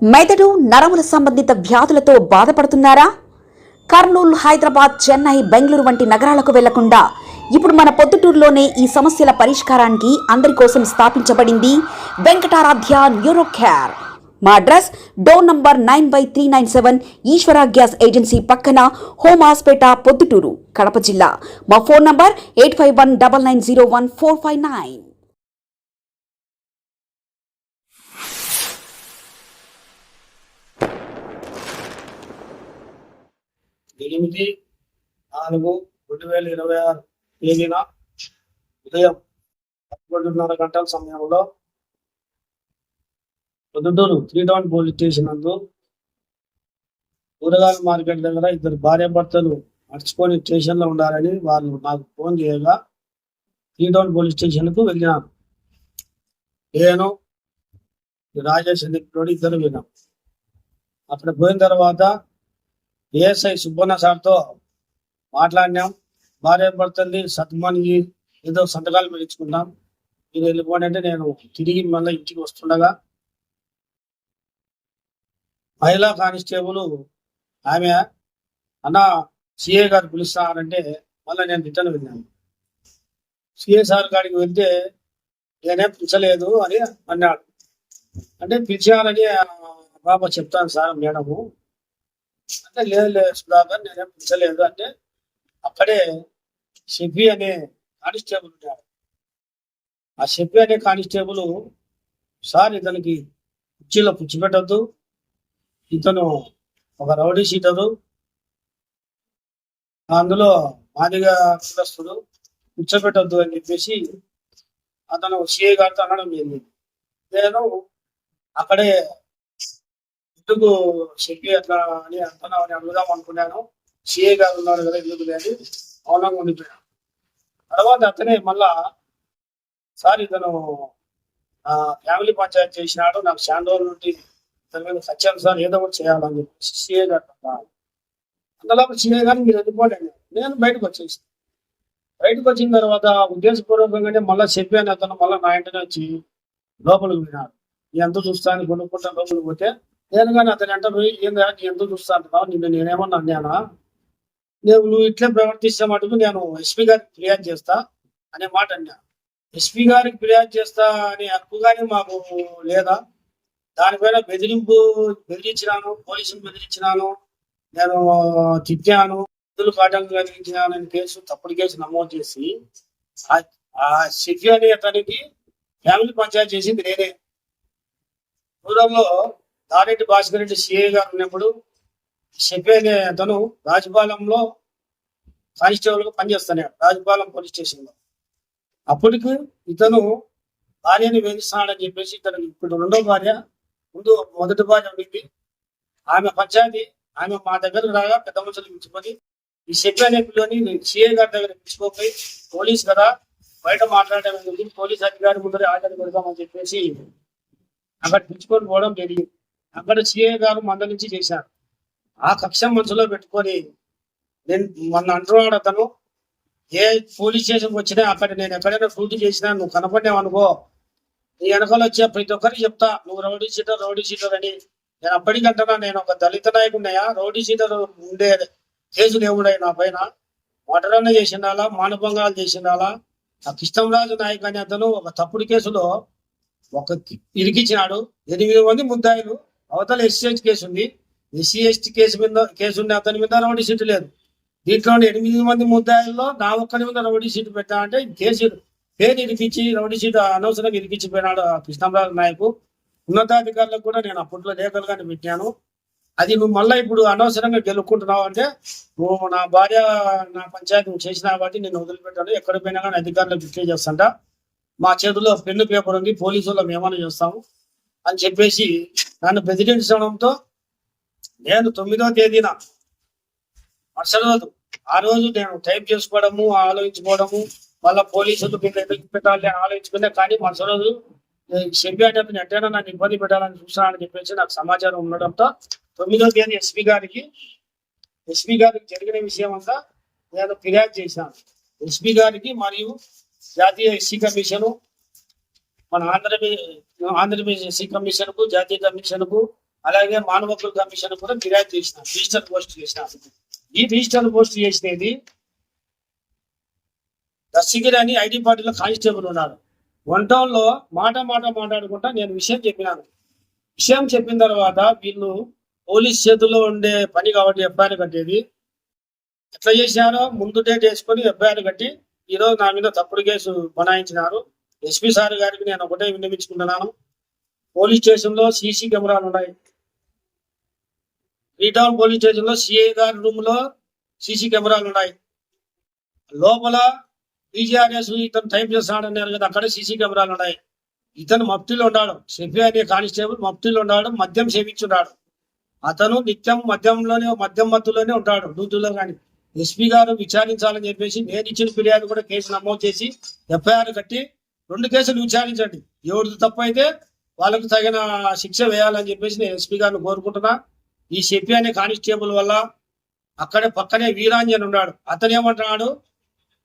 మెదడు నరముల సంబంధిత వ్యాధులతో బాధపడుతున్నారా? కర్నూలు, హైదరాబాద్, చెన్నై, బెంగళూరు వంటి నగరాలకు వెళ్లకుండా ఇప్పుడు మన పొద్దుటూరులోనే ఈ సమస్యల పరిష్కారానికి అందరి కోసం స్థాపించబడింది వెంకటారాధ్య న్యూరో కేర్. మా అడ్రస్ డోర్ నంబర్ 9/397 ఈశ్వర గ్యాస్ ఏజెన్సీ పక్కన, హోమ్ హాస్పేట, పొద్దుటూరు, కడప జిల్లా. మా ఫోన్ నంబర్ 8519901459. 8/4/2026 తేదీన ఉదయం 11:30 గంటల సమయంలో పొద్దుటూరు 3 టౌన్ పోలీస్ స్టేషన్ నందు కూరగాయల మార్కెట్ దగ్గర ఇద్దరు భార్యాభర్తలు నడుచుకొని స్టేషన్లో ఉండాలని వాళ్ళు నాకు ఫోన్ చేయగా 3 టౌన్ పోలీస్ స్టేషన్కు వెళ్ళినాను. నేను రాజేష్ రెడ్డి ఇద్దరు విన్నాం. అక్కడ పోయిన తర్వాత ఏఎస్ఐ సుబ్బన్న సార్తో మాట్లాడినాం. భార్యాభర్తల్ని సత్మని ఏదో సంతకాలు పెట్టించుకున్నాం. మీరు వెళ్ళిపోండి అంటే నేను తిరిగి మళ్ళీ ఇంటికి వస్తుండగా మహిళా కానిస్టేబుల్ ఆమె అన్న సిఏ గారు పిలుస్తానంటే మళ్ళీ నేను రిటర్న్ వెళ్ళాను. సిఏ సార్ గారికి వెళ్తే నేనేం పిలిచలేదు అని అన్నాడు. అంటే పిలిచానని బాబా చెప్తాను సార్ మేడము అంటే లేదు సుధాకర్ నేనేం పిలిచలేదు అంటే అక్కడే షెఫీ అనే కానిస్టేబుల్ ఉంటాడు. ఆ షెఫీ అనే కానిస్టేబుల్ సార్ ఇతనికి కుర్చీలో పుచ్చిపెట్టద్దు, ఇతను ఒక రౌడీ షీటరు, అందులో మాదిగా కులస్తుడు, కూర్చోబెట్టద్దు అని చెప్పేసి అతను సిఐ గారితో అనడం జరిగింది. నేను అక్కడే ఎందుకు షెఫీ అట్లా అని అంటున్నావు అని అడుగుదాం అనుకున్నాను. సిఏ గారు ఉన్నారు కదా ఎందుకు లేదు మౌనంగా ఉండిపోయాను. తర్వాత అతనే మళ్ళా సార్ ఇతను ఫ్యామిలీ పంచాయతీ చేసినాడు, నాకు శాండోర్ నుండి ఇతని మీద సత్యం సార్ ఏదో ఒకటి చేయాలని చెప్పేసి సిఏ గారు అందులో సిఏ గారిని మీరు వెళ్ళిపోండి. నేను బయటకు వచ్చేసాను. బయటకు వచ్చిన తర్వాత ఉద్దేశపూర్వకంగానే మళ్ళీ షెఫీ అని అతను మళ్ళీ నా ఇంటిని వచ్చి లోపలికి విన్నాడు. ఎంత చూస్తాను కొనుక్కుంటా లోపలికి పోతే నేను కానీ అతని అంటే ఏందా నీ ఎంత చూస్తా అంటున్నావు, నిన్ను నేనేమన్నా అన్నానా, నువ్వు ఇట్లే ప్రవర్తిస్తే మటుకు నేను ఎస్పీ గారికి ఫిర్యాదు చేస్తా అనే మాట అన్నా. ఎస్పీ గారికి ఫిర్యాదు చేస్తా అనే హక్కు కానీ మాకు లేదా? దానిపైన బెదిరించినాను, పోలీసులు బెదిరించినాను, నేను తిట్టాను, నిధులు కాటంగా కలిగించినాను అని తప్పుడు కేసు నమోదు చేసి ఆ షెఫీ అనే అతనికి ఫ్యామిలీ పంచాయతీ చేసింది నేనే. దూరంలో దారెడ్డి భాస్కర్ రెడ్డి సిఐ గారు ఉన్నప్పుడు షెఫీ అనే అతను రాజపాలెంలో కానిస్టేబుల్ గా పనిచేస్తున్నాడు, రాజపాలెం పోలీస్ స్టేషన్ లో. అప్పటికి ఇతను భార్యని వేధిస్తున్నాడని చెప్పేసి ఇతను ఇప్పుడు రెండో భార్య, ముందు మొదటి భార్య ఉండింది, ఆమె పంచాయతీ ఆమె మా దగ్గర రాగా పెద్ద మనుషులు పిలుచుకొని ఈ షెఫీ అనే పిల్లని సిఐ గారి దగ్గర పిలుచుకోపోయి పోలీస్ కదా బయట మాట్లాడడం పోలీస్ అధికారి ముందరే ఆర్డర్ పెడదామని చెప్పేసి అక్కడ పిలుచుకొని పోవడం జరిగింది. అక్కడ సిఐ గారు మందలించి చేశారు. ఆ కక్ష మనసులో పెట్టుకొని నేను మొన్న అంటున్నాడు అతను, ఏ పోలీస్ స్టేషన్కి వచ్చినా అక్కడ నేను ఎక్కడైనా డ్యూటీ చేసినా నువ్వు కనపడినావనుకో నీ వెనకాల వచ్చే ప్రతి ఒక్కరికి చెప్తా నువ్వు రౌడీ షీటర్ అని. నేను అప్పటికంటున్నా నేను ఒక దళిత నాయకున్నాయా, రౌడీ షీటర్ ఉండే కేసులు ఏమున్నాయి నా పైన, మటరన్న చేసిండాలా, మానభంగాలు చేసిండాలా. ఆ కృష్ణంరాజు నాయక్ అనే అతను ఒక తప్పుడు కేసులో ఒక ఇరికిచ్చినాడు. 8 మంది ముద్దాయిలు, అవతల ఎస్సీ కేసు ఉంది, ఎస్సీ కేసు ఉంది, అతని మీద రౌడీ షీట్ లేదు. దీంట్లో 8 మంది ముద్దాయిల్లో నా ఒక్కరి మీద రౌడీ షీట్ పెట్టా అంటే కేసు పేరు ఇరికిచ్చి రౌడీ షీట్ అనవసరంగా ఇరికిచ్చిపోయినాడు కృష్ణంరాజు నాయకు. ఉన్నతాధికారులకు కూడా నేను అప్పట్లో లేఖలుగానే పెట్టాను. అది నువ్వు మళ్ళీ ఇప్పుడు అనవసరంగా గెలుక్కుంటున్నావు అంటే నువ్వు నా భార్య నా పంచాయతీ నువ్వు చేసినా కాబట్టి నేను వదిలిపెట్టాను, ఎక్కడ పోయినా కానీ అధికారులకు డిక్లేర్ చేస్తాంట, మా చేతిలో పెన్ను పేపర్ ఉంది, పోలీసుల్లో మేమన్నా చేస్తాము అని చెప్పేసి నన్ను బెదిరించడంతో నేను 9వ తేదీన మరుసటి రోజు ఆ రోజు నేను టైప్ చేసుకోవడము ఆలోచించుకోవడము మళ్ళీ పోలీసులు ఎదుగు పెట్టాలి అని ఆలోచించుకునే. కానీ మరుసటి రోజు షెఫీ అంటే ఎట్టైనా నన్ను ఇబ్బంది పెట్టాలని చూస్తానని చెప్పేసి నాకు సమాచారం ఉండడంతో 9వ తేదీ ఎస్పీ గారికి జరిగిన విషయం అంతా నేను ఫిర్యాదు చేశాను. ఎస్పీ గారికి మరియు జాతీయ ఎస్సీ కమిషన్ మన ఆంధ్రప్రదేశ్ ఎస్సీ కమిషన్ కు జాతీయ కమిషన్ కు అలాగే మానవ హక్కుల కమిషన్ కూడా ఫిర్యాదు చేసిన, డిజిటల్ పోస్ట్ చేసిన. ఈ డిజిటల్ పోస్ట్ చేసినది దర్శగిరి అని ఐడి పార్టీలో కానిస్టేబుల్ ఉన్నాడు. వన్ టౌన్ లో మాట్లాడుకుంటా నేను విషయం చెప్పినాను. విషయం చెప్పిన తర్వాత వీళ్ళు పోలీస్ చేతుల్లో ఉండే పని కాబట్టి ఎఫ్ఐఆర్ కట్టేది ఎట్లా చేసినారో ముందు డేట్ వేసుకొని ఎఫ్ఐఆర్ కట్టి ఈరోజు నా మీద తప్పుడు కేసు బనాయించినారు. ఎస్పీ సార్ గారికి నేను ఒకటే విన్నవించుకుంటున్నాను. పోలీస్ స్టేషన్ లో సీసీ కెమెరాలు ఉన్నాయి. రీటౌన్ పోలీస్ స్టేషన్ లో సిఐ గారి రూమ్ లో సీసీ కెమెరాలు ఉన్నాయి. లోపల పీజీఆర్ఎస్ ఇతను టైం చేస్తున్నాడు అన్నారు కదా, అక్కడ సీసీ కెమెరాలు ఉన్నాయి. ఇతను మఫ్టీలో ఉన్నాడు, షఫీ అనే కానిస్టేబుల్ మఫ్టీలో ఉన్నాడు, మద్యం సేవించున్నాడు. అతను నిత్యం మద్యం మత్తులోనే ఉంటాడు డ్యూటీలో. కానీ ఎస్పీ గారు విచారించాలని చెప్పేసి నేను ఇచ్చిన ఫిర్యాదు కూడా కేసు నమోదు చేసి ఎఫ్ఐఆర్ కట్టి 2 కేసులు విచారించండి. ఎవరిది తప్పు అయితే వాళ్ళకు తగిన శిక్ష వేయాలని చెప్పేసి నేను ఎస్పీ గారిని కోరుకుంటున్నా. ఈ షఫీ అనే కానిస్టేబుల్ వల్ల అక్కడే పక్కనే వీరాంజన్ ఉన్నాడు. అతను ఏమంటున్నాడు,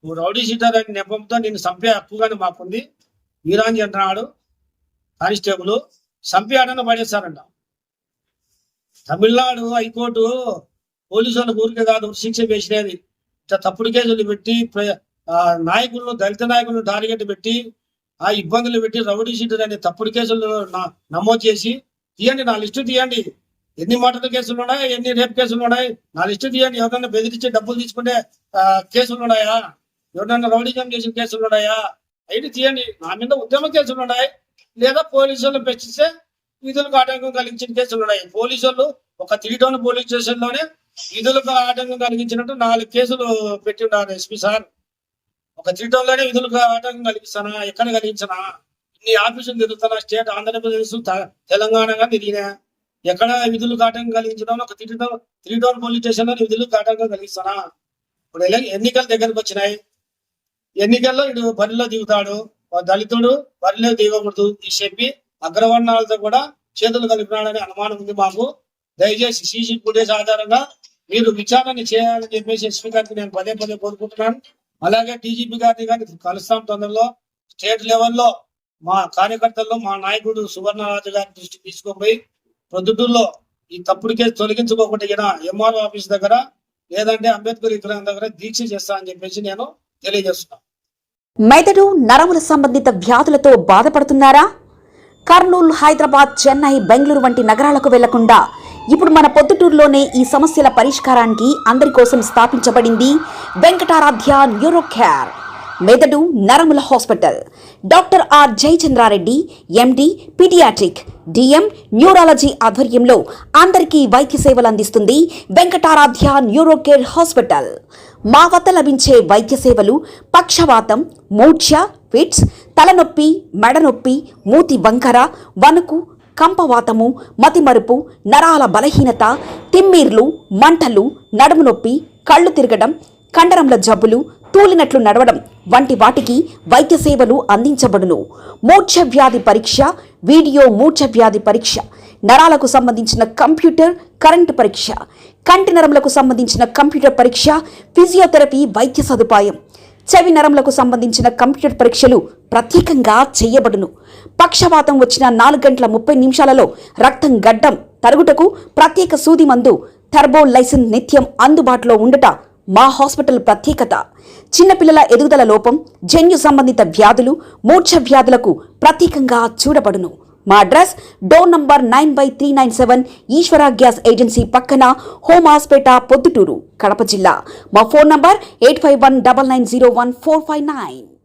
నువ్వు రౌడీ షీటర్ అని నెపంతో నిన్ను చంపే హక్కుగానే మాకుంది. వీరాంజన్ అంటున్నాడు కానిస్టేబుల్ చంపి ఆడన పడేస్తారంట. తమిళనాడు హైకోర్టు పోలీసు వాళ్ళ ఊరికే కాదు శిక్ష వేసినది. ఇట్లా తప్పుడు కేసులు పెట్టి నాయకులను, దళిత నాయకులను టార్గెట్ పెట్టి ఆ ఇబ్బందులు పెట్టి రౌడీ షీటర్ అనే తప్పుడు కేసులు నమోదు చేసి తీయండి, నా లిస్టు తీయండి. ఎన్ని మర్డర్ కేసులు ఉన్నాయి, ఎన్ని రేప్ కేసులు ఉన్నాయి, నా లిస్టు తీయండి. ఎవరైనా బెదిరించి డబ్బులు తీసుకుంటే కేసులు ఉన్నాయా, ఎవరైనా రౌడీజం చేసిన కేసులు ఉన్నాయా, అయితే తీయండి. నా మీద ఉద్యమ కేసులు ఉన్నాయి, లేదా పోలీసు వాళ్ళు పెంచితే విధులకు ఆటంకం కలిగించిన కేసులు ఉన్నాయి. పోలీసు వాళ్ళు ఒక 3 టౌన్ పోలీస్ స్టేషన్ లోనే విధులకు ఆటంకం కలిగించినట్టు 4 కేసులు పెట్టి ఉన్నారు ఎస్పీ సార్. ఒక 3 టౌన్ లోనే విధులకు ఆటంకం కలిగిస్తానా, ఎక్కడ కలిగించనా? ఇన్ని ఆఫీసులు తిరుగుతున్నా, స్టేట్ ఆంధ్రప్రదేశ్ తెలంగాణ తిరిగినా, ఎక్కడ విధులకు ఆటంకం కలిగించడం? ఒక 3 టౌన్ పోలీస్ స్టేషన్ లో విధులకు ఆటంకం కలిగిస్తానా? ఇప్పుడు ఎన్నికలు దగ్గరకు వచ్చినాయి. ఎన్నికల్లో ఇటు బరిలో దిగుతాడు, దళితుడు బరిలో దిగకూడదు ఈ చెప్పి అగ్రవర్ణాలతో కూడా చేతులు కలిపినాడనే అనుమానం ఉంది మాకు. దయచేసి సీసీ ఫుటేజ్ ఆధారంగా మీరు విచారణ చేయాలని చెప్పేసి ఎస్పీ గారికి నేను పదే కోరుకుంటున్నాను. అలాగే డీజీపీ గారిని కలుస్తాం తొందరలో. స్టేట్ లెవెల్లో మా కార్యకర్తల్లో మా నాయకుడు సువర్ణరాజు గారి దృష్టికి తీసుకొని పోయి ప్రొద్దుటూరులో ఈ తప్పుడు కేసు తొలగించుకోకుండా ఎంఆర్ఓ ఆఫీస్ దగ్గర లేదంటే అంబేద్కర్ విగ్రహం దగ్గర దీక్ష చేస్తా అని చెప్పేసి నేను తెలియజేస్తున్నాను. మెదడు నరముల సంబంధిత వ్యాధులతో బాధపడుతున్నారా? కర్నూలు, హైదరాబాద్, చెన్నై, బెంగళూరు వంటి నగరాలకు వెళ్లకుండా ఇప్పుడు మన పొద్దుటూరులోనే ఈ సమస్యల పరిష్కారానికి అందరి కోసం స్థాపించబడింది వెంకటారాధ్య న్యూరో కేర్ మెదడు నరముల hospital. Doctor R Jayachandra Reddy MD paediatric DM neurology ఆధ్వర్యంలో అందరికీ వైద్య సేవలు అందిస్తుంది వెంకటారాధ్య న్యూరో కేర్ హాస్పిటల్. మా వద్ద లభించే వైద్య సేవలు పక్షవాతం, మూర్ఛ, ఫిట్స్, తలనొప్పి, మెడనొప్పి, మూతి వంకర, వణుకు, కంపవాతము, మతిమరుపు, నరాల బలహీనత, తిమ్మిర్లు, మంటలు, నడుము నొప్పి, కళ్ళు తిరగడం, కండరంల జబ్బులు, తూలినట్లు నడవడం వంటి వాటికి వైద్య సేవలు అందించబడును. మూర్ఛ వ్యాధి పరీక్ష, వీడియో మూర్ఛ వ్యాధి పరీక్ష, నరాలకు సంబంధించిన కంప్యూటర్ కరెంటు పరీక్ష, కంటి నరములకు సంబంధించిన కంప్యూటర్ పరీక్ష, ఫిజియోథెరపీ వైద్య సదుపాయం, చెవి నరములకు సంబంధించిన కంప్యూటర్ పరీక్షలు ప్రత్యేకంగా చేయబడును. పక్షవాతం వచ్చిన 4 గంటల 30 నిమిషాలలో రక్తం గడ్డం తరుగుటకు ప్రత్యేక సూది మందు థర్బోలైసిన్ నిత్యం అందుబాటులో ఉండట మా హాస్పిటల్ ప్రత్యేకత. చిన్నపిల్లల ఎదుగుదల లోపం, జన్యు సంబంధిత వ్యాధులు, మూర్ఛ వ్యాధులకు ప్రత్యేకంగా చూడబడును. మా అడ్రస్ డోర్ నంబర్ 9/397 ఈశ్వర గ్యాస్ ఏజెన్సీ పక్కన, హోమాస్పేట, పొద్దుటూరు, కడప జిల్లా. మా ఫోన్ నంబర్ 8519901459.